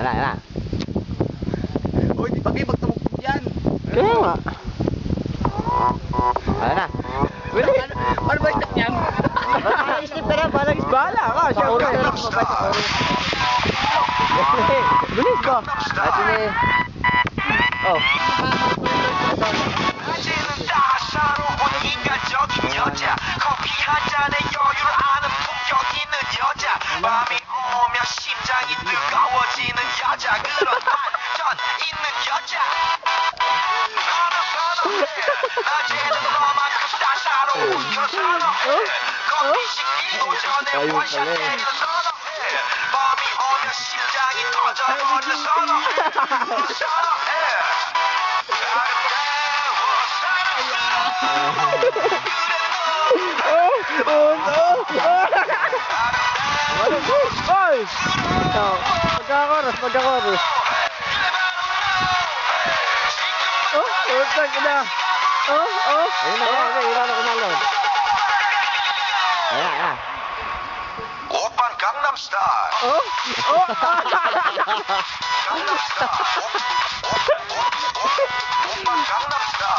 Yan. Uy, di bagay magtumuktok yan. Kaya nga. Ayan na. Bilis! Ano ba itak yan? Isip ka na, parang isbala ka. Siyempre. Bilis ba? Ito na eh. Oh. 낮에는 따사로운 인간적인 여자 커피 한 잔에 여유를 아는 품격 있는 여자 밤이 오면 심장이 뜨거워지는 여자 그런 반전 있는 여자 나는 선호해 낮에는 너만큼 따사로운 걸 선호해 커피 식기도 전에 원샷 때려 선호해 밤이 오면 심장이 터져버려 선호해 선호해 Oy! Pagkakoros. Utang ka na. Ayun na, iwan ako malon. Ayan. 오빤 강남스타일 강남스타일 오빤 강남스타일